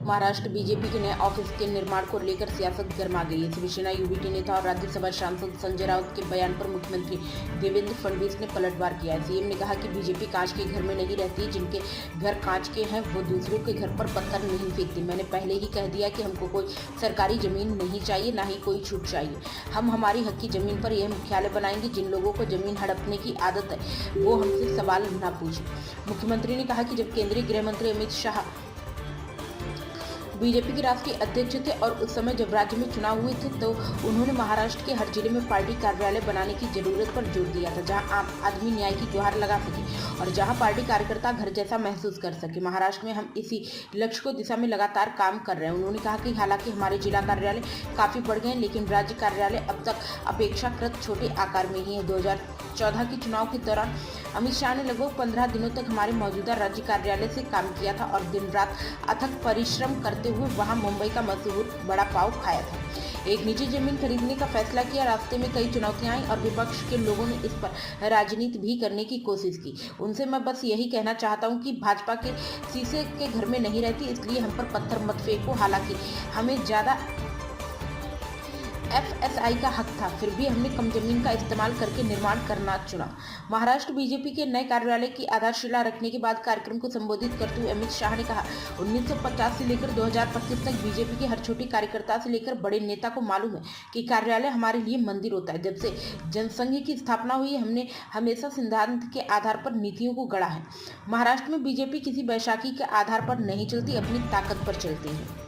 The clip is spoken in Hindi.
महाराष्ट्र बीजेपी के नए ऑफिस के निर्माण को लेकर सियासत गर्मा गई है। शिवसेना यूबीटी नेता और राज्यसभा सांसद संजय राउत के बयान पर मुख्यमंत्री देवेंद्र फडणवीस ने पलटवार किया है। सीएम ने कहा कि बीजेपी कांच के घर में नहीं रहती, जिनके घर कांच के हैं वो दूसरों के घर पर पत्थर नहीं फेंकती। मैंने पहले ही कह दिया कि हमको कोई सरकारी जमीन नहीं चाहिए, ना ही कोई छूट चाहिए। हम हमारी हक की जमीन पर यह मुख्यालय बनाएंगे। जिन लोगों को जमीन हड़पने की आदत है वो हमसे सवाल न पूछे। मुख्यमंत्री ने कहा कि जब केंद्रीय गृह मंत्री अमित शाह बीजेपी के राष्ट्रीय अध्यक्ष थे और उस समय जब राज्य में चुनाव हुए थे तो उन्होंने महाराष्ट्र के हर जिले में पार्टी कार्यालय बनाने की जरूरत पर जोर दिया था, जहां आम आदमी न्याय की गुहार लगा सके और जहां पार्टी कार्यकर्ता घर जैसा महसूस कर सके। महाराष्ट्र में हम इसी लक्ष्य को दिशा में लगातार काम कर रहे हैं। उन्होंने कहा कि हालांकि हमारे जिला कार्यालय काफी बढ़ गए, लेकिन राज्य कार्यालय अब तक अपेक्षाकृत छोटे आकार में ही है। 2014 के चुनाव के दौरान अमित शाह ने लगभग 15 दिनों तक हमारे मौजूदा राज्य कार्यालय से काम किया था और दिन रात अथक परिश्रम करते हुए वहां मुंबई का मशहूर बड़ा पाव खाया था। एक निजी जमीन खरीदने का फैसला किया। रास्ते में कई चुनौतियां आई और विपक्ष के लोगों ने इस पर राजनीति भी करने की कोशिश की। उनसे मैं बस यही कहना चाहता हूं कि भाजपा के शीशे के घर में नहीं रहती, इसलिए हम पर पत्थर मत फेंको। हालांकि हमें ज्यादा एफएसआई का हक था, फिर भी हमने कम जमीन का इस्तेमाल करके निर्माण करना चुना। महाराष्ट्र बीजेपी के नए कार्यालय की आधारशिला रखने के बाद कार्यक्रम को संबोधित करते हुए अमित शाह ने कहा, 1950 से लेकर 2025 तक बीजेपी के हर छोटे कार्यकर्ता से लेकर बड़े नेता को मालूम है कि कार्यालय हमारे लिए मंदिर होता है। जब से जनसंघ की स्थापना हुई, हमने हमेशा सिद्धांत के आधार पर नीतियों को गढ़ा है। महाराष्ट्र में बीजेपी किसी बैसाखी के आधार पर नहीं चलती, अपनी ताकत पर चलती है।